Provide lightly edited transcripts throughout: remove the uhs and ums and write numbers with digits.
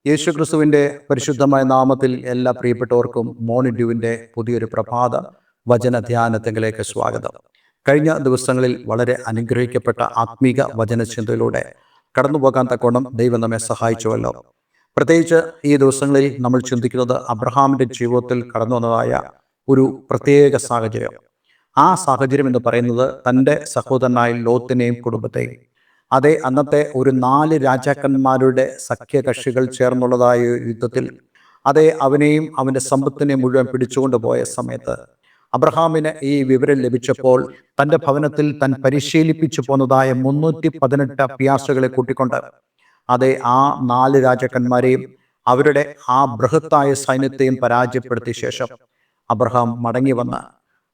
യേശുക്രിസ്തുവിൻ്റെ പരിശുദ്ധമായ നാമത്തിൽ എല്ലാ പ്രിയപ്പെട്ടവർക്കും മോർണിംഗ് ഡ്യൂവിൻ്റെ പുതിയൊരു പ്രഭാത വചന ധ്യാനത്തിലേക്ക് സ്വാഗതം. കഴിഞ്ഞ ദിവസങ്ങളിൽ വളരെ അനുഗ്രഹിക്കപ്പെട്ട ആത്മീക വചനചിന്തയിലൂടെ കടന്നുപോകാൻ തക്കോണം ദൈവം നമ്മെ സഹായിച്ചുവല്ലോ. പ്രത്യേകിച്ച് ഈ ദിവസങ്ങളിൽ നമ്മൾ ചിന്തിക്കുന്നത് അബ്രഹാമിൻ്റെ ജീവിതത്തിൽ കടന്നു വന്നതായ ഒരു പ്രത്യേക സാഹചര്യം. ആ സാഹചര്യം എന്ന് പറയുന്നത് തൻ്റെ സഹോദരനായ ലോത്തിനെയും കുടുംബത്തെയും, അതേ അന്നത്തെ ഒരു 4 രാജാക്കന്മാരുടെ സഖ്യകക്ഷികൾ ചേർന്നുള്ളതായ യുദ്ധത്തിൽ അവനെയും അവൻ്റെ സമ്പത്തിനെയും മുഴുവൻ പിടിച്ചുകൊണ്ട് പോയ സമയത്ത് അബ്രഹാമിന് ഈ വിവരം ലഭിച്ചപ്പോൾ തൻ്റെ ഭവനത്തിൽ താൻ പരിശീലിപ്പിച്ചു പോന്നതായ 318 പിയാസുകളെ കൂട്ടിക്കൊണ്ട് ആ 4 രാജാക്കന്മാരെയും അവരുടെ ആ ബൃഹത്തായ സൈന്യത്തെയും പരാജയപ്പെടുത്തിയ ശേഷം അബ്രഹാം മടങ്ങി വന്ന്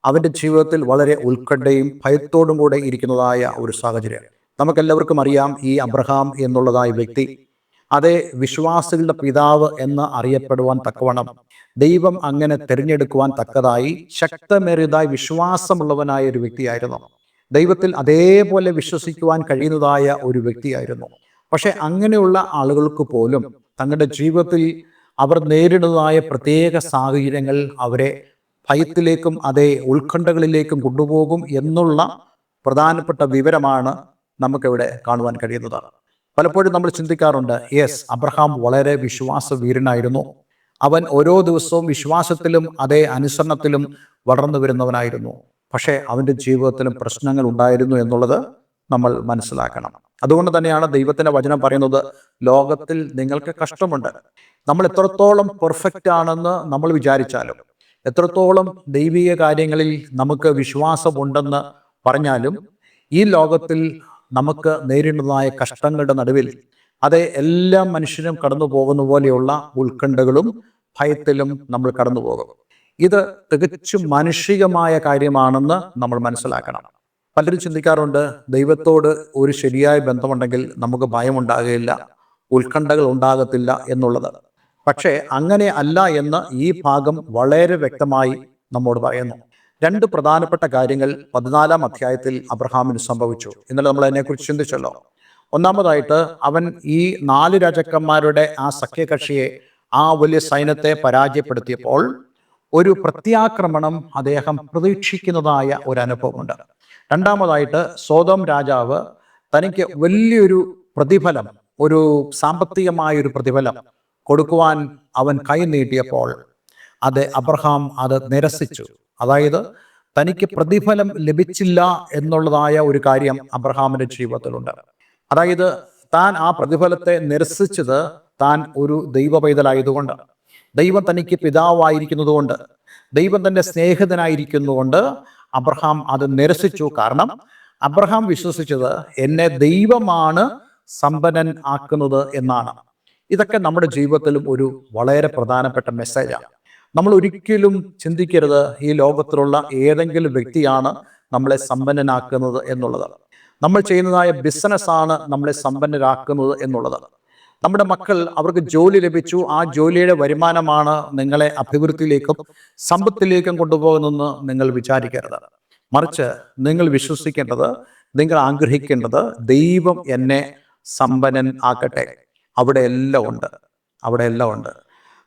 അവൻ്റെ ജീവിതത്തിൽ വളരെ ഉത്കണ്ഠയും ഭയത്തോടും കൂടെ ഇരിക്കുന്നതായ ഒരു സാഹചര്യം. നമുക്കെല്ലാവർക്കും അറിയാം, ഈ അബ്രഹാം എന്നുള്ളതായ വ്യക്തി വിശ്വാസികളുടെ പിതാവ് എന്ന് അറിയപ്പെടുവാൻ തക്കവണ്ണം ദൈവം അങ്ങനെ തിരഞ്ഞെടുക്കുവാൻ തക്കതായി ശക്തമേറിയതായ വിശ്വാസമുള്ളവനായ ഒരു വ്യക്തിയായിരുന്നു. ദൈവത്തിൽ അതേപോലെ വിശ്വസിക്കുവാൻ കഴിയുന്നതായ ഒരു വ്യക്തിയായിരുന്നു. പക്ഷെ അങ്ങനെയുള്ള ആളുകൾക്ക് പോലും തങ്ങളുടെ ജീവിതത്തിൽ അവർ നേരിടുന്നതായ പ്രത്യേക സാഹചര്യങ്ങൾ അവരെ ഭയത്തിലേക്കും ഉത്കണ്ഠകളിലേക്കും കൊണ്ടുപോകും എന്നുള്ള പ്രധാനപ്പെട്ട വിവരമാണ് നമുക്കിവിടെ കാണുവാൻ കഴിയുന്നത്. പലപ്പോഴും നമ്മൾ ചിന്തിക്കാറുണ്ട്, അബ്രഹാം വളരെ വിശ്വാസവീരനായിരുന്നു. അവൻ ഓരോ ദിവസവും വിശ്വാസത്തിലും അനുസരണത്തിലും വളർന്നു വരുന്നവനായിരുന്നു. പക്ഷേ അവൻ്റെ ജീവിതത്തിലും പ്രശ്നങ്ങൾ ഉണ്ടായിരുന്നു എന്നുള്ളത് നമ്മൾ മനസ്സിലാക്കണം. അതുകൊണ്ട് തന്നെയാണ് ദൈവത്തിൻ്റെ വചനം പറയുന്നത്, ലോകത്തിൽ നിങ്ങൾക്ക് കഷ്ടമുണ്ട്. നമ്മൾ എത്രത്തോളം പെർഫെക്റ്റ് ആണെന്ന് നമ്മൾ വിചാരിച്ചാലും, എത്രത്തോളം ദൈവിക കാര്യങ്ങളിൽ നമുക്ക് വിശ്വാസമുണ്ടെന്ന് പറഞ്ഞാലും, ഈ ലോകത്തിൽ നമുക്ക് നേരിടുന്നതായ കഷ്ടങ്ങളുടെ നടുവിൽ എല്ലാ മനുഷ്യരും കടന്നു പോകുന്ന പോലെയുള്ള ഉത്കണ്ഠകളും ഭയത്തിലും നമ്മൾ കടന്നു പോകും. ഇത് തികച്ചും മാനുഷികമായ കാര്യമാണെന്ന് നമ്മൾ മനസ്സിലാക്കണം. പലരും ചിന്തിക്കാറുണ്ട്, ദൈവത്തോട് ഒരു ശരിയായ ബന്ധമുണ്ടെങ്കിൽ നമുക്ക് ഭയമുണ്ടാകുകയില്ല, ഉത്കണ്ഠകൾ ഉണ്ടാകത്തില്ല എന്നുള്ളത്. പക്ഷേ അങ്ങനെ അല്ല എന്ന് ഈ ഭാഗം വളരെ വ്യക്തമായി നമ്മോട് പറയുന്നു. 2 പ്രധാനപ്പെട്ട കാര്യങ്ങൾ 14-ാം അധ്യായത്തിൽ അബ്രഹാമിന് സംഭവിച്ചു. ഇന്നലെ നമ്മൾ അതിനെക്കുറിച്ച് ചിന്തിച്ചല്ലോ. ഒന്നാമതായിട്ട്, അവൻ ഈ 4 രാജാക്കന്മാരുടെ ആ സഖ്യകക്ഷിയെ, ആ വലിയ സൈന്യത്തെ പരാജയപ്പെടുത്തിയപ്പോൾ ഒരു പ്രത്യാക്രമണം അദ്ദേഹം പ്രതീക്ഷിക്കുന്നതായ ഒരു അനുഭവമുണ്ട്. രണ്ടാമതായിട്ട്, സോദോം രാജാവ് തനിക്ക് വലിയൊരു പ്രതിഫലം, ഒരു സാമ്പത്തികമായൊരു പ്രതിഫലം കൊടുക്കുവാൻ അവൻ കൈ നീട്ടിയപ്പോൾ അബ്രഹാം നിരസിച്ചു. അതായത് തനിക്ക് പ്രതിഫലം ലഭിച്ചില്ല എന്നുള്ളതായ ഒരു കാര്യം അബ്രഹാമിന്റെ ജീവിതത്തിലുണ്ട്. അതായത് താൻ ആ പ്രതിഫലത്തെ നിരസിച്ചത് താൻ ഒരു ദൈവ പൈതലായതുകൊണ്ട്, ദൈവം തനിക്ക് പിതാവായിരിക്കുന്നത് കൊണ്ട്, ദൈവം തന്റെ സ്നേഹിതനായിരിക്കുന്നതുകൊണ്ട് അബ്രഹാം നിരസിച്ചു. കാരണം അബ്രഹാം വിശ്വസിച്ചത് എന്നെ ദൈവമാണ് സമ്പന്നൻ ആക്കുന്നത് എന്നാണ്. ഇതൊക്കെ നമ്മുടെ ജീവിതത്തിലും ഒരു വളരെ പ്രധാനപ്പെട്ട മെസ്സേജാണ്. നമ്മൾ ഒരിക്കലും ചിന്തിക്കരുത് ഈ ലോകത്തിലുള്ള ഏതെങ്കിലും വ്യക്തിയാണ് നമ്മളെ സമ്പന്നനാക്കുന്നത് എന്നുള്ളത്. നമ്മൾ ചെയ്യുന്നതായ ബിസിനസ്സാണ് നമ്മളെ സമ്പന്നരാക്കുന്നത് എന്നുള്ളത്. നമ്മുടെ മക്കൾ, അവർക്ക് ജോലി ലഭിച്ചു, ആ ജോലിയുടെ വരുമാനമാണ് നിങ്ങളെ അഭിവൃദ്ധിയിലേക്കും സമ്പത്തിലേക്കും കൊണ്ടുപോകുന്നതെന്ന് നിങ്ങൾ വിചാരിക്കരുത്. മറിച്ച് നിങ്ങൾ വിശ്വസിക്കേണ്ടത്, നിങ്ങൾ ആഗ്രഹിക്കേണ്ടത്, ദൈവം എന്നെ സമ്പന്നൻ ആക്കട്ടെ. അവിടെ എല്ലാം ഉണ്ട്.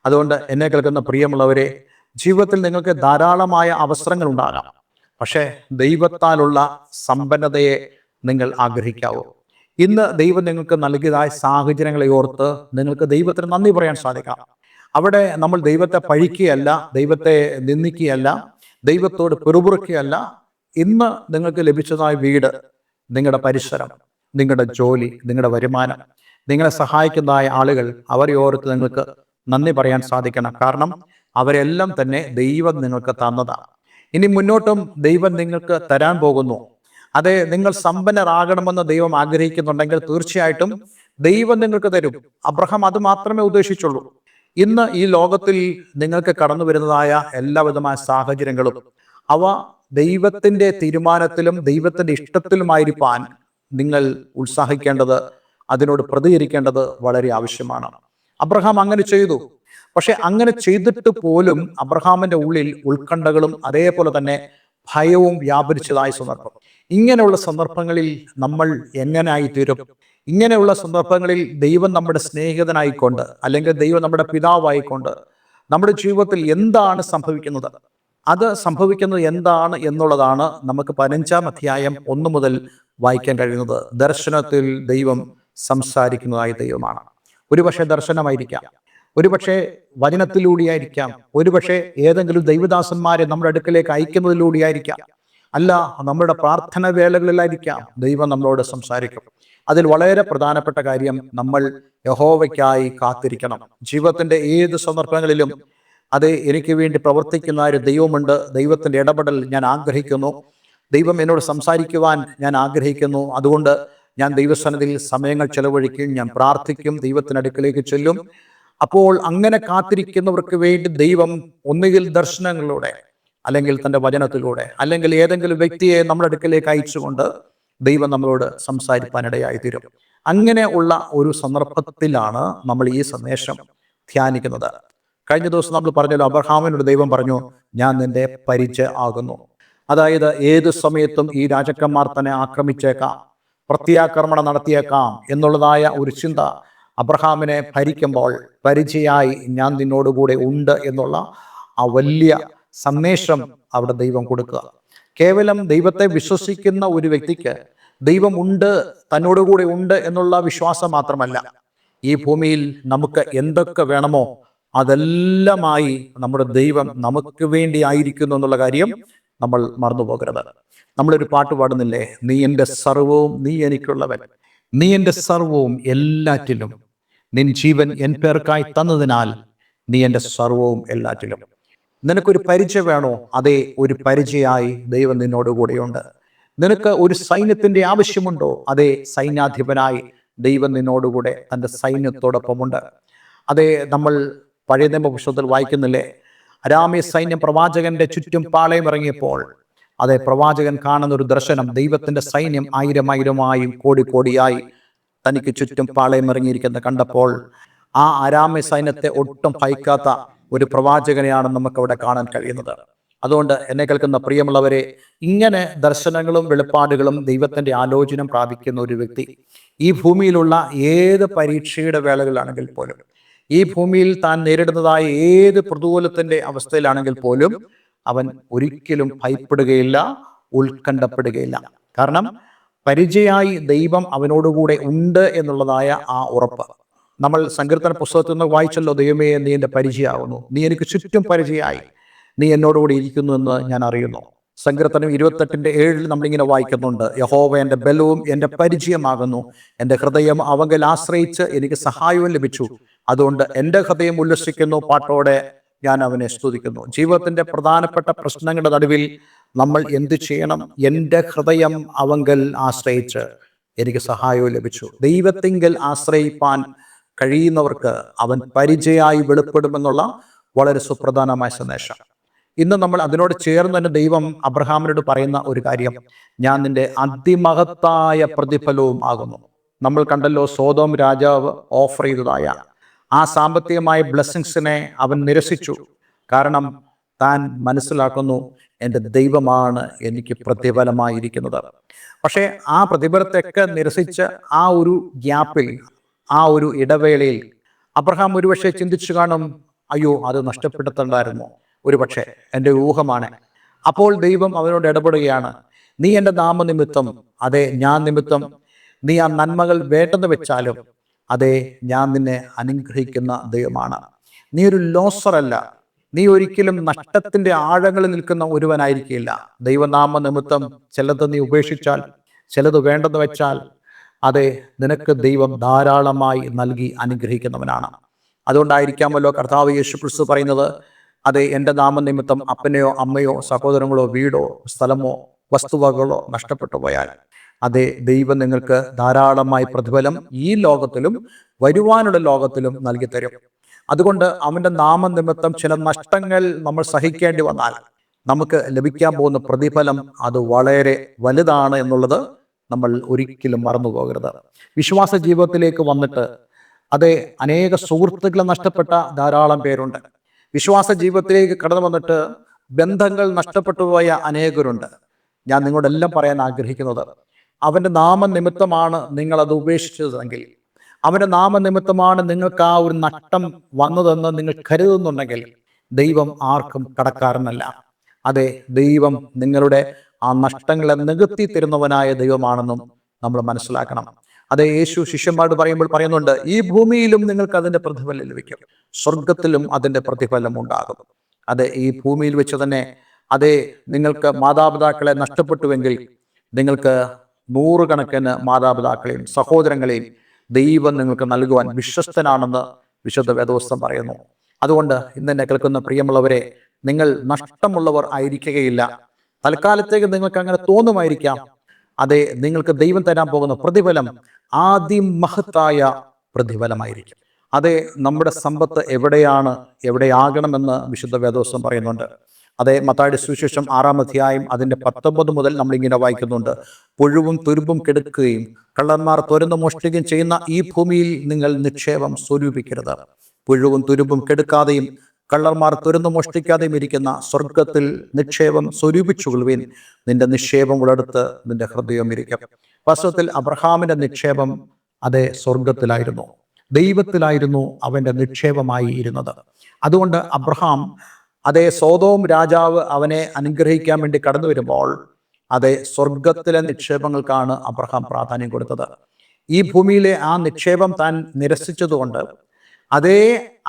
അതുകൊണ്ട് എന്നെ കേൾക്കുന്ന പ്രിയമുള്ളവരെ, ജീവിതത്തിൽ നിങ്ങൾക്ക് ധാരാളമായ അവസരങ്ങൾ ഉണ്ടാകാം. പക്ഷേ ദൈവത്താലുള്ള സമ്പന്നതയെ നിങ്ങൾ ആഗ്രഹിക്കാവൂ. ഇന്ന് ദൈവം നിങ്ങൾക്ക് നൽകിയതായ സാഹചര്യങ്ങളെ ഓർത്ത് നിങ്ങൾക്ക് ദൈവത്തിന് നന്ദി പറയാൻ സാധിക്കാം. അവിടെ നമ്മൾ ദൈവത്തെ പഴിക്കുകയല്ല, ദൈവത്തെ നിന്ദിക്കുകയല്ല, ദൈവത്തോട് പിറുപിറുക്കുകയല്ല. ഇന്ന് നിങ്ങൾക്ക് ലഭിച്ചതായ വീട്, നിങ്ങളുടെ പരിസരം, നിങ്ങളുടെ ജോലി, നിങ്ങളുടെ വരുമാനം, നിങ്ങളെ സഹായിക്കുന്നതായ ആളുകൾ, അവരെ ഓർത്ത് നിങ്ങൾക്ക് നന്ദി പറയാൻ സാധിക്കണം. കാരണം അവരെല്ലാം തന്നെ ദൈവം നിങ്ങൾക്ക് തന്നതാണ്. ഇനി മുന്നോട്ടും ദൈവം നിങ്ങൾക്ക് തരാൻ പോകുന്നു. നിങ്ങൾ സമ്പന്നരാകണമെന്ന് ദൈവം ആഗ്രഹിക്കുന്നുണ്ടെങ്കിൽ തീർച്ചയായിട്ടും ദൈവം നിങ്ങൾക്ക് തരും. അബ്രഹാം അത് മാത്രമേ ഉദ്ദേശിച്ചുള്ളൂ. ഇന്ന് ഈ ലോകത്തിൽ നിങ്ങൾക്ക് കടന്നു വരുന്നതായ എല്ലാവിധമായ സാഹചര്യങ്ങളും ദൈവത്തിന്റെ തീരുമാനത്തിലും ദൈവത്തിന്റെ ഇഷ്ടത്തിലുമായിരിക്കാൻ നിങ്ങൾ ഉത്സാഹിക്കേണ്ടത്, അതിനോട് പ്രതികരിക്കേണ്ടത് വളരെ ആവശ്യമാണ്. അബ്രഹാം അങ്ങനെ ചെയ്തു. പക്ഷെ അങ്ങനെ ചെയ്തിട്ട് പോലും അബ്രഹാമിന്റെ ഉള്ളിൽ ഉത്കണ്ഠകളും അതേപോലെ തന്നെ ഭയവും വ്യാപരിച്ചതായ സന്ദർഭം. ഇങ്ങനെയുള്ള സന്ദർഭങ്ങളിൽ നമ്മൾ എങ്ങനായി തീരും? ഇങ്ങനെയുള്ള സന്ദർഭങ്ങളിൽ ദൈവം നമ്മുടെ സ്നേഹിതനായിക്കൊണ്ട്, അല്ലെങ്കിൽ ദൈവം നമ്മുടെ പിതാവായിക്കൊണ്ട് നമ്മുടെ ജീവിതത്തിൽ എന്താണ് സംഭവിക്കുന്നത്, അത് സംഭവിക്കുന്നത് എന്താണ് എന്നുള്ളതാണ് നമുക്ക് 15-ാം അധ്യായം 1 മുതൽ വായിക്കാൻ കഴിയുന്നത്. ദർശനത്തിൽ ദൈവം സംസാരിക്കുന്നതായ ദൈവമാണ്. ഒരുപക്ഷെ ദർശനമായിരിക്കാം, ഒരുപക്ഷെ വചനത്തിലൂടെയായിരിക്കാം, ഒരുപക്ഷെ ഏതെങ്കിലും ദൈവദാസന്മാരെ നമ്മുടെ അടുക്കലേക്ക് അയക്കുന്നതിലൂടെയായിരിക്കാം, അല്ല നമ്മുടെ പ്രാർത്ഥന വേളകളിലായിരിക്കാം ദൈവം നമ്മളോട് സംസാരിക്കും. അതിൽ വളരെ പ്രധാനപ്പെട്ട കാര്യം, നമ്മൾ യഹോവയ്ക്കായി കാത്തിരിക്കണം. ജീവിതത്തിന്റെ ഏത് സന്ദർഭങ്ങളിലും എനിക്ക് വേണ്ടി പ്രവർത്തിക്കുന്ന ഒരു ദൈവമുണ്ട്. ദൈവത്തിന്റെ ഇടപെടൽ ഞാൻ ആഗ്രഹിക്കുന്നു. ദൈവം എന്നോട് സംസാരിക്കുവാൻ ഞാൻ ആഗ്രഹിക്കുന്നു. അതുകൊണ്ട് ഞാൻ ദൈവസന്നിധിയിൽ സമയങ്ങൾ ചെലവഴിക്കും, ഞാൻ പ്രാർത്ഥിക്കും, ദൈവത്തിനടുക്കലേക്ക് ചെല്ലും. അപ്പോൾ അങ്ങനെ കാത്തിരിക്കുന്നവർക്ക് വേണ്ടി ദൈവം ഒന്നുകിൽ ദർശനങ്ങളിലൂടെ, അല്ലെങ്കിൽ തൻ്റെ വചനത്തിലൂടെ, അല്ലെങ്കിൽ ഏതെങ്കിലും വ്യക്തിയെ നമ്മുടെ അടുക്കലേക്ക് അയച്ചുകൊണ്ട് ദൈവം നമ്മളോട് സംസാരിക്കാനിടയായി തീരും. അങ്ങനെ ഉള്ള ഒരു സന്ദർഭത്തിലാണ് നമ്മൾ ഈ സന്ദേശം ധ്യാനിക്കുന്നത്. കഴിഞ്ഞ ദിവസം നമ്മൾ പറഞ്ഞല്ലോ, അബ്രഹാമിനോട് ദൈവം പറഞ്ഞു, ഞാൻ നിന്റെ പരിച ആകുന്നു. അതായത് ഏത് സമയത്തും ഈ രാജാക്കന്മാർ തന്നെ ആക്രമിച്ചേക്കാം, പ്രത്യാക്രമണം നടത്തിയേക്കാം എന്നുള്ളതായ ഒരു ചിന്ത അബ്രഹാമിനെ ഭരിക്കുമ്പോൾ, പരിചയായി ഞാൻ നിന്നോടുകൂടെ ഉണ്ട് എന്നുള്ള ആ വലിയ സന്ദേശം അവിടെ ദൈവം കൊടുക്കുക. കേവലം ദൈവത്തെ വിശ്വസിക്കുന്ന ഒരു വ്യക്തിക്ക് ദൈവം ഉണ്ട്, തന്നോടുകൂടെ ഉണ്ട് എന്നുള്ള വിശ്വാസം മാത്രമല്ല, ഈ ഭൂമിയിൽ നമുക്ക് എന്തൊക്കെ വേണമോ അതെല്ലാമായി നമ്മുടെ ദൈവം നമുക്ക് വേണ്ടി ആയിരിക്കുന്നു എന്നുള്ള കാര്യം നമ്മൾ മറന്നു പോകരുത്. നമ്മളൊരു പാട്ട് പാടുന്നില്ലേ, നീ എൻ്റെ സർവവും നീ എനിക്കുള്ളവൻ, നീ എൻ്റെ സർവവും എല്ലാറ്റിലും, നിൻ ജീവൻ എൻ പേർക്കായി തന്നതിനാൽ നീ എൻ്റെ സർവവും എല്ലാറ്റിലും. നിനക്കൊരു പരിചയം വേണോ? അതേ, ഒരു പരിചയമായി ദൈവം നിന്നോടുകൂടെയുണ്ട്. നിനക്ക് ഒരു സൈന്യത്തിന്റെ ആവശ്യമുണ്ടോ? അതേ, സൈന്യാധിപനായി ദൈവം നിന്നോടുകൂടെ തൻ്റെ സൈന്യത്തോടൊപ്പമുണ്ട്. അതേ, നമ്മൾ പഴയ നിയമപുസ്തകത്തിൽ വായിക്കുന്നില്ലേ, അരാമ്യ സൈന്യം പ്രവാചകന്റെ ചുറ്റും പാളയം ഇറങ്ങിയപ്പോൾ, അതെ, പ്രവാചകൻ കാണുന്ന ഒരു ദർശനം, ദൈവത്തിന്റെ സൈന്യം 1000-1000 കോടി-കോടിയായി തനിക്ക് ചുറ്റും പാളയം ഇറങ്ങിയിരിക്കുന്ന കണ്ടപ്പോൾ, ആ അരാമ്യ സൈന്യത്തെ ഒട്ടും ഭയക്കാത്ത ഒരു പ്രവാചകനെയാണ് നമുക്കവിടെ കാണാൻ കഴിയുന്നത്. അതുകൊണ്ട് എന്നെ കേൾക്കുന്ന പ്രിയമുള്ളവരെ, ഇങ്ങനെ ദർശനങ്ങളും വെളിപ്പാടുകളും ദൈവത്തിന്റെ ആലോചന പ്രാപിക്കുന്ന ഒരു വ്യക്തി ഈ ഭൂമിയിലുള്ള ഏത് പരീക്ഷയുടെ വേളകളിലാണെങ്കിൽ പോലും, ഈ ഭൂമിയിൽ താൻ നേരിടുന്നതായ ഏത് പ്രതികൂലത്തിന്റെ അവസ്ഥയിലാണെങ്കിൽ പോലും, അവൻ ഒരിക്കലും ഭയപ്പെടുകയില്ല, ഉത്കണ്ഠപ്പെടുകയില്ല. കാരണം പരിചയായി ദൈവം അവനോടുകൂടെ ഉണ്ട് എന്നുള്ളതായ ആ ഉറപ്പ്. നമ്മൾ സങ്കീർത്തന പുസ്തകത്തിൽ നിന്ന് വായിച്ചല്ലോ, ദൈവമേ നീ എൻ്റെ പരിചയമാകുന്നു, നീ എനിക്ക് ചുറ്റും പരിചയമായി, നീ എന്നോടുകൂടി ഇരിക്കുന്നു എന്ന് ഞാൻ അറിയുന്നു. സങ്കീർത്തനം 28:7 നമ്മളിങ്ങനെ വായിക്കുന്നുണ്ട്, യഹോവ എൻ്റെ ബലവും എൻ്റെ പരിചയമാകുന്നു, എൻ്റെ ഹൃദയം അവങ്കൽ ആശ്രയിച്ച് എനിക്ക് സഹായവും ലഭിച്ചു, അതുകൊണ്ട് എൻ്റെ ഹൃദയം ഉല്ലസിക്കുന്നു, പാട്ടോടെ ഞാൻ അവനെ സ്തുതിക്കുന്നു. ജീവിതത്തിന്റെ പ്രധാനപ്പെട്ട പ്രശ്നങ്ങളുടെ നടുവിൽ നമ്മൾ എന്ത് ചെയ്യണം? എൻ്റെ ഹൃദയം അവങ്കൽ ആശ്രയിച്ച് എനിക്ക് സഹായവും ലഭിച്ചു. ദൈവത്തിങ്കൽ ആശ്രയിപ്പാൻ കഴിയുന്നവർക്ക് അവൻ പരിചയമായി വെളിപ്പെടുമെന്നുള്ള വളരെ സുപ്രധാനമായ സന്ദേശം. ഇന്ന് നമ്മൾ അതിനോട് ചേർന്ന് തന്നെ ദൈവം അബ്രഹാമിനോട് പറയുന്ന ഒരു കാര്യം, ഞാൻ നിന്റെ അതിമഹത്തായ പ്രതിഫലവും ആകുന്നു. നമ്മൾ കണ്ടല്ലോ, സോദോം രാജാവ് ഓഫർ ചെയ്തതായ ആ സാമ്പത്തികമായ ബ്ലെസ്സിങ്സിനെ അവൻ നിരസിച്ചു. കാരണം താൻ മനസ്സിലാക്കുന്നു, എൻ്റെ ദൈവമാണ് എനിക്ക് പ്രതിഫലമായിരിക്കുന്നത്. പക്ഷേ ആ പ്രതിഫലത്തെയൊക്കെ നിരസിച്ച് ആ ഒരു ഗ്യാപ്പിൽ, ആ ഒരു ഇടവേളയിൽ അബ്രഹാം ഒരുപക്ഷെ ചിന്തിച്ചു കാണും, അയ്യോ അത് നഷ്ടപ്പെടുത്തണ്ടായിരുന്നു. ഒരുപക്ഷെ എൻ്റെ ഊഹമാണ്. അപ്പോൾ ദൈവം അവനോട് ഇടപെടുകയാണ്, നീ എൻ്റെ നാമനിമിത്തം, അതെ ഞാൻ നിമിത്തം നീ ആ നന്മകൾ വേണ്ടെന്ന് വെച്ചാലും, അതെ ഞാൻ നിന്നെ അനുഗ്രഹിക്കുന്ന ദൈവമാണ്. നീ ഒരു ലോസറല്ല, നീ ഒരിക്കലും നഷ്ടത്തിന്റെ ആഴങ്ങളിൽ നിൽക്കുന്ന ഒരുവനായിരിക്കില്ല. ദൈവനാമ നിമിത്തം ചിലത് നീ ഉപേക്ഷിച്ചാൽ, ചിലത് വേണ്ടെന്ന് വെച്ചാൽ, അതെ നിനക്ക് ദൈവം ധാരാളമായി നൽകി അനുഗ്രഹിക്കുന്നവനാണ്. അതുകൊണ്ടായിരിക്കാമല്ലോ കർത്താവ് യേശുക്രിസ്തു പറയുന്നത്, അതെ എൻ്റെ നാമനിമിത്തം അപ്പനെയോ അമ്മയോ സഹോദരങ്ങളോ വീടോ സ്ഥലമോ വസ്തുവകളോ നഷ്ടപ്പെട്ടു പോയാൽ, അതെ ദൈവം നിങ്ങൾക്ക് ധാരാളമായി പ്രതിഫലം ഈ ലോകത്തിലും വരുവാനുള്ള ലോകത്തിലും നൽകി തരും. അതുകൊണ്ട് അവൻ്റെ നാമനിമിത്തം ചില നഷ്ടങ്ങൾ നമ്മൾ സഹിക്കേണ്ടി വന്നാൽ, നമുക്ക് ലഭിക്കാൻ പോകുന്ന പ്രതിഫലം അത് വളരെ വലുതാണ് എന്നുള്ളത് നമ്മൾ ഒരിക്കലും മറന്നു പോകരുത്. വിശ്വാസ ജീവിതത്തിലേക്ക് വന്നിട്ട് അതെ അനേക സുഹൃത്തുക്കളെ നഷ്ടപ്പെട്ട ധാരാളം പേരുണ്ട്. വിശ്വാസ ജീവിതത്തിലേക്ക് കടന്നു വന്നിട്ട് ബന്ധങ്ങൾ നഷ്ടപ്പെട്ടു പോയ അനേകരുണ്ട്. ഞാൻ നിങ്ങളോടെല്ലാം പറയാൻ ആഗ്രഹിക്കുന്നത്, അവൻ്റെ നാമനിമിത്തമാണ് നിങ്ങളത് ഉപേക്ഷിച്ചതെങ്കിൽ, അവൻ്റെ നാമനിമിത്തമാണ് നിങ്ങൾക്ക് ആ ഒരു നഷ്ടം വന്നതെന്ന് നിങ്ങൾ കരുതുന്നുണ്ടെങ്കിൽ, ദൈവം ആർക്കും കടക്കാരനല്ല. അതെ, ദൈവം നിങ്ങളുടെ ആ നഷ്ടങ്ങളെ നികത്തി തരുന്നവനായ ദൈവമാണെന്നും നമ്മൾ മനസ്സിലാക്കണം. അതെ, യേശു ശിഷ്യന്മാരോട് പറയുന്നുണ്ട്, ഈ ഭൂമിയിലും നിങ്ങൾക്ക് അതിൻ്റെ പ്രതിഫലം ലഭിക്കും, സ്വർഗത്തിലും അതിൻ്റെ പ്രതിഫലം ഉണ്ടാകും. അതെ, ഈ ഭൂമിയിൽ വെച്ച് തന്നെ അതെ, നിങ്ങൾക്ക് മാതാപിതാക്കളെ നഷ്ടപ്പെട്ടുവെങ്കിൽ നിങ്ങൾക്ക് 100 കണക്കിന് മാതാപിതാക്കളെയും സഹോദരങ്ങളെയും ദൈവം നിങ്ങൾക്ക് നൽകുവാൻ വിശ്വസ്തനാണെന്ന് വിശുദ്ധ വേദപുസ്തകം പറയുന്നു. അതുകൊണ്ട് ഇന്നെന്നെ കേൾക്കുന്ന പ്രിയമുള്ളവരെ, നിങ്ങൾ നഷ്ടമുള്ളവർ ആയിരിക്കുകയില്ല. തൽക്കാലത്തേക്ക് നിങ്ങൾക്ക് അങ്ങനെ തോന്നുമായിരിക്കാം. അതെ, നിങ്ങൾക്ക് ദൈവം തരാൻ പോകുന്ന പ്രതിഫലം അതിമഹത്തായ പ്രതിഫലമായിരിക്കും. അതെ, നമ്മുടെ സമ്പത്ത് എവിടെയാകണമെന്ന് വിശുദ്ധ വേദപുസ്തകം പറയുന്നുണ്ട്. അതെ, മത്തായിയുടെ സുവിശേഷം 6-ാം അധ്യായം അതിൻ്റെ 19 മുതൽ നമ്മളിങ്ങനെ വായിക്കുന്നുണ്ട്. പുഴുവും തുരുമ്പും കെടുക്കുകയും കള്ളന്മാർ തുരന്നു മോഷ്ടിക്കുകയും ചെയ്യുന്ന ഈ ഭൂമിയിൽ നിങ്ങൾ നിക്ഷേപം സ്വരൂപിക്കരുത്. പുഴുവും തുരുമ്പും കെടുക്കാതെയും കള്ളന്മാർ തുരന്നു മോഷ്ടിക്കാതെയും ഇരിക്കുന്ന സ്വർഗത്തിൽ നിക്ഷേപം സ്വരൂപിച്ചുകൊള്ളുവിൻ. നിന്റെ നിക്ഷേപം ഉള്ളിടത്ത് നിന്റെ ഹൃദയം ഇരിക്കും. വാസ്തവത്തിൽ അബ്രഹാമിന്റെ നിക്ഷേപം അതേ സ്വർഗത്തിലായിരുന്നു, ദൈവത്തിലായിരുന്നു അവൻ്റെ നിക്ഷേപമായി ഇരുന്നത്. അതുകൊണ്ട് അബ്രഹാം അതേ സോദോം രാജാവ് അവനെ അനുഗ്രഹിക്കാൻ വേണ്ടി കടന്നു വരുമ്പോൾ അതേ സ്വർഗത്തിലെ നിക്ഷേപങ്ങൾക്കാണ് അബ്രഹാം പ്രാധാന്യം കൊടുത്തത്. ഈ ഭൂമിയിലെ ആ നിക്ഷേപം താൻ നിരസിച്ചതുകൊണ്ട് അതേ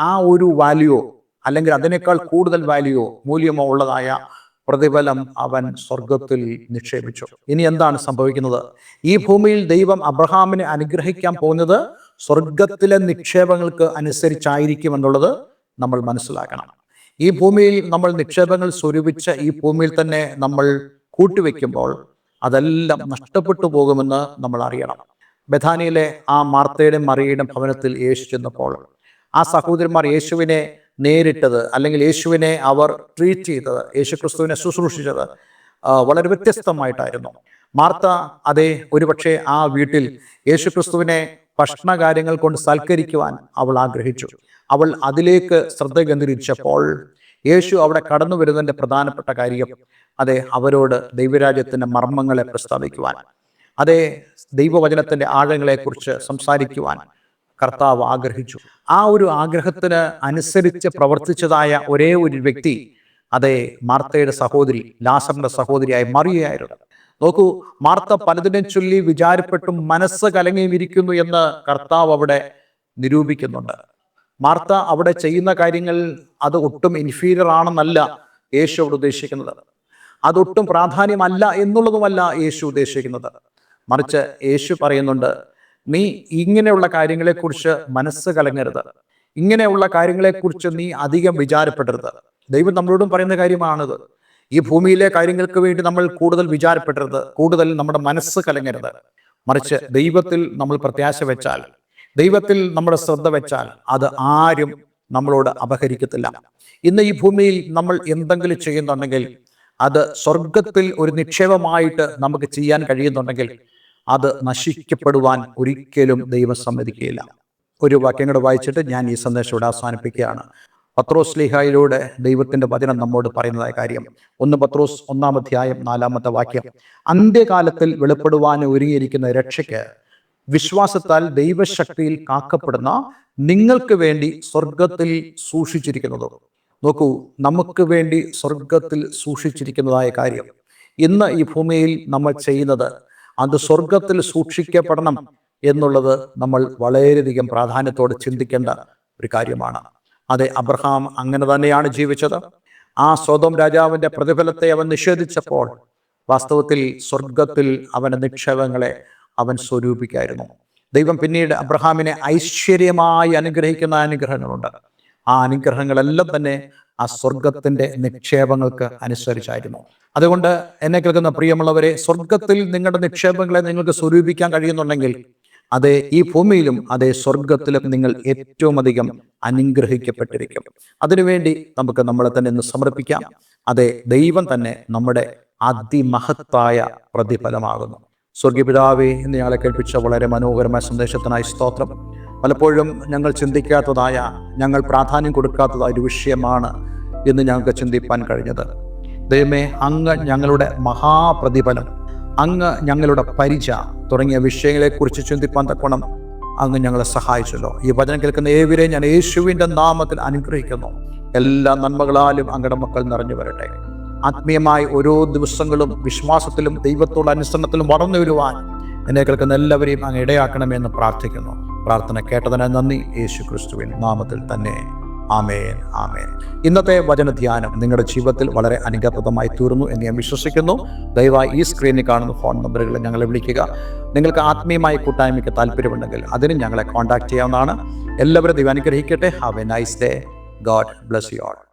ആ ഒരു വാല്യൂ അല്ലെങ്കിൽ അതിനേക്കാൾ കൂടുതൽ വാല്യൂ മൂല്യമോ ഉള്ളതായ പ്രതിഫലം അവൻ സ്വർഗത്തിൽ നിക്ഷേപിച്ചു. ഇനി എന്താണ് സംഭവിക്കുന്നത്? ഈ ഭൂമിയിൽ ദൈവം അബ്രഹാമിനെ അനുഗ്രഹിക്കാൻ പോകുന്നത് സ്വർഗത്തിലെ നിക്ഷേപങ്ങൾക്ക് അനുസരിച്ചായിരിക്കും എന്നുള്ളത് നമ്മൾ മനസ്സിലാക്കണം. ഈ ഭൂമിയിൽ നമ്മൾ നിക്ഷേപങ്ങൾ സ്വരൂപിച്ച ഈ ഭൂമിയിൽ തന്നെ നമ്മൾ കൂട്ടിവെക്കുമ്പോൾ അതെല്ലാം നഷ്ടപ്പെട്ടു പോകുമെന്ന് നമ്മൾ അറിയണം. ബഥാനിയിലെ ആ മാർത്തയുടെയും മറിയയുടെയും ഭവനത്തിൽ യേശു ചെന്നപ്പോൾ ആ സഹോദരന്മാർ യേശുവിനെ നേരിട്ടത് അല്ലെങ്കിൽ യേശുവിനെ അവർ ട്രീറ്റ് ചെയ്തത്, യേശു ക്രിസ്തുവിനെ ശുശ്രൂഷിച്ചത് വളരെ വ്യത്യസ്തമായിട്ടായിരുന്നു. മാർത്ത അതേ ഒരുപക്ഷെ ആ വീട്ടിൽ യേശു ക്രിസ്തുവിനെ ഭക്ഷണകാര്യങ്ങൾ കൊണ്ട് സൽക്കരിക്കുവാൻ അവൾ ആഗ്രഹിച്ചു. അവൾ അതിലേക്ക് ശ്രദ്ധ കേന്ദ്രീകരിച്ചപ്പോൾ യേശു അവിടെ കടന്നു വരുന്നതിൻ്റെ പ്രധാനപ്പെട്ട കാര്യം അതെ അവരോട് ദൈവരാജ്യത്തിൻ്റെ മർമ്മങ്ങളെ പ്രസ്താവിക്കുവാൻ, അതേ ദൈവവചനത്തിൻ്റെ ആഴങ്ങളെക്കുറിച്ച് സംസാരിക്കുവാൻ കർത്താവ് ആഗ്രഹിച്ചു. ആ ഒരു ആഗ്രഹത്തിന് അനുസരിച്ച് പ്രവർത്തിച്ചതായ ഒരേ ഒരു വ്യക്തി അതേ മാർത്തയുടെ സഹോദരി, ലാസറിന്റെ സഹോദരിയായ മറിയയായിരുന്നു. നോക്കൂ, മാർത്ത പലതിനെ ചൊല്ലി വിചാരപ്പെട്ടും മനസ്സ് കലങ്ങിയും ഇരിക്കുന്നു എന്ന് കർത്താവ് അവിടെ നിരൂപിക്കുന്നുണ്ട്. മാർത്ത അവിടെ ചെയ്യുന്ന കാര്യങ്ങൾ അത് ഒട്ടും ഇൻഫീരിയർ ആണെന്നല്ല യേശു അവിടെ ഉദ്ദേശിക്കുന്നത്, അതൊട്ടും പ്രാധാന്യമല്ല എന്നുള്ളതുമല്ല യേശു ഉദ്ദേശിക്കുന്നത്. മറിച്ച് യേശു പറയുന്നുണ്ട്, നീ ഇങ്ങനെയുള്ള കാര്യങ്ങളെക്കുറിച്ച് മനസ്സ് കലങ്ങരുത്, ഇങ്ങനെയുള്ള കാര്യങ്ങളെക്കുറിച്ച് നീ അധികം വിചാരപ്പെടരുത്. ദൈവം നമ്മളോടും പറയുന്ന കാര്യമാണിത്. ഈ ഭൂമിയിലെ കാര്യങ്ങൾക്ക് വേണ്ടി നമ്മൾ കൂടുതൽ വിചാരപ്പെടരുത്, കൂടുതൽ നമ്മുടെ മനസ്സ് കലങ്ങരുത്. മറിച്ച് ദൈവത്തിൽ നമ്മൾ പ്രത്യാശ വെച്ചാൽ, ദൈവത്തിൽ നമ്മുടെ ശ്രദ്ധ വെച്ചാൽ അത് ആരും നമ്മളോട് അപഹരിക്കത്തില്ല. ഇന്ന് ഈ ഭൂമിയിൽ നമ്മൾ എന്തെങ്കിലും ചെയ്യുന്നുണ്ടെങ്കിൽ അത് സ്വർഗത്തിൽ ഒരു നിക്ഷേപമായിട്ട് നമുക്ക് ചെയ്യാൻ കഴിയുന്നുണ്ടെങ്കിൽ അത് നശിക്കപ്പെടുവാൻ ഒരിക്കലും ദൈവം സമ്മതിക്കുകയില്ല. ഒരു വാക്യം കൂടെ വായിച്ചിട്ട് ഞാൻ ഈ സന്ദേശം ഇവിടെ അവസാനിപ്പിക്കുകയാണ്. പത്രോസ് ലീഹായിലൂടെ ദൈവത്തിന്റെ വചനം നമ്മോട് പറയുന്നതായ കാര്യം 1 പത്രോസ് 1-ാം അധ്യായം 4-ാമത്തെ വാക്യം, അന്ത്യകാലത്തിൽ വെളിപ്പെടുവാൻ ഒരുങ്ങിയിരിക്കുന്ന രക്ഷയ്ക്ക് വിശ്വാസത്താൽ ദൈവശക്തിയിൽ കാക്കപ്പെടുന്ന നിങ്ങൾക്ക് വേണ്ടി സ്വർഗത്തിൽ സൂക്ഷിച്ചിരിക്കുന്നത്. നോക്കൂ, നമുക്ക് വേണ്ടി സ്വർഗത്തിൽ സൂക്ഷിച്ചിരിക്കുന്നതായ കാര്യം ഇന്ന് ഈ ഭൂമിയിൽ നമ്മൾ ചെയ്യുന്നത് അത് സ്വർഗത്തിൽ സൂക്ഷിക്കപ്പെടണം എന്നുള്ളത് നമ്മൾ വളരെയധികം പ്രാധാന്യത്തോടെ ചിന്തിക്കേണ്ട ഒരു കാര്യമാണ്. അതെ, അബ്രഹാം അങ്ങനെ തന്നെയാണ് ജീവിച്ചത്. ആ സൊദോം രാജാവിന്റെ പ്രതിഫലത്തെ അവൻ നിഷേധിച്ചപ്പോൾ വാസ്തവത്തിൽ സ്വർഗത്തിൽ അവന്റെ നിക്ഷേപങ്ങളെ അവൻ സ്വരൂപിക്കായിരുന്നു. ദൈവം പിന്നീട് അബ്രഹാമിനെ ഐശ്വര്യമായി അനുഗ്രഹിക്കുന്ന അനുഗ്രഹങ്ങളുണ്ട്. ആ അനുഗ്രഹങ്ങളെല്ലാം തന്നെ ആ സ്വർഗത്തിന്റെ നിക്ഷേപങ്ങൾക്ക് അനുസരിച്ചായിരുന്നു. അതുകൊണ്ട് എന്നെ കേൾക്കുന്ന പ്രിയമുള്ളവരെ, സ്വർഗത്തിൽ നിങ്ങളുടെ നിക്ഷേപങ്ങളെ നിങ്ങൾക്ക് സ്വരൂപിക്കാൻ കഴിയുന്നുണ്ടെങ്കിൽ അതേ ഈ ഭൂമിയിലും അതേ സ്വർഗത്തിലും നിങ്ങൾ ഏറ്റവും അധികം അനുഗ്രഹിക്കപ്പെട്ടിരിക്കും. അതിനുവേണ്ടി നമുക്ക് നമ്മളെ തന്നെ ഒന്ന് സമർപ്പിക്കാം. അതേ ദൈവം തന്നെ നമ്മുടെ അതിമഹത്തായ പ്രതിഫലമാകുന്നു. സ്വർഗീയപിതാവേ, ഇന്ന് ഞങ്ങളെ കേൾപ്പിച്ച വളരെ മനോഹരമായ സന്ദേശത്തിനായി സ്തോത്രം. പലപ്പോഴും ഞങ്ങൾ ചിന്തിക്കാത്തതായ, ഞങ്ങൾ പ്രാധാന്യം കൊടുക്കാത്തതായ ഒരു വിഷയമാണ് ഇന്ന് ഞങ്ങൾക്ക് ചിന്തിപ്പാൻ കഴിഞ്ഞത്. ദൈവമേ, അങ്ങ് ഞങ്ങളുടെ മഹാപ്രതിഫലം അങ്ങ് ഞങ്ങളുടെ പരിച തുടങ്ങിയ വിഷയങ്ങളെക്കുറിച്ച് ചിന്തിപ്പാൻ തക്കോണം അങ്ങ് ഞങ്ങളെ സഹായിച്ചല്ലോ. ഈ വചനം കേൾക്കുന്ന ഏവരെയും ഞാൻ യേശുവിൻ്റെ നാമത്തിൽ അനുഗ്രഹിക്കുന്നു. എല്ലാ നന്മകളാലും അങ്ങയുടെ മക്കൾ നിറഞ്ഞു വരട്ടെ. ആത്മീയമായി ഓരോ ദിവസങ്ങളും വിശ്വാസത്തിലും ദൈവത്തോട് അനുസരണത്തിലും വളർന്നു വരുവാൻ എന്നെ കേൾക്കുന്ന എല്ലാവരെയും അങ്ങ് ഇടയാക്കണമെന്ന് പ്രാർത്ഥിക്കുന്നു. പ്രാർത്ഥന കേട്ടതിന് നന്ദി. യേശു ക്രിസ്തുവിൻ നാമത്തിൽ തന്നെ. ആമേൻ, ആമേൻ. ഇന്നത്തെ വചനധ്യാനം നിങ്ങളുടെ ജീവിതത്തിൽ വളരെ അനുഗ്രഹപ്രദമായി തീർന്നു എന്ന് ഞാൻ വിശ്വസിക്കുന്നു. ദയവായി ഈ സ്ക്രീനിൽ കാണുന്ന ഫോൺ നമ്പറുകളിൽ ഞങ്ങളെ വിളിക്കുക. നിങ്ങൾക്ക് ആത്മീയമായ കൂട്ടായ്മയ്ക്ക് താല്പര്യമുണ്ടെങ്കിൽ അതിനും ഞങ്ങളെ കോൺടാക്ട് ചെയ്യാവുന്നതാണ്. എല്ലാവരും ദൈവം അനുഗ്രഹിക്കട്ടെ. Have A nice day. God bless you all.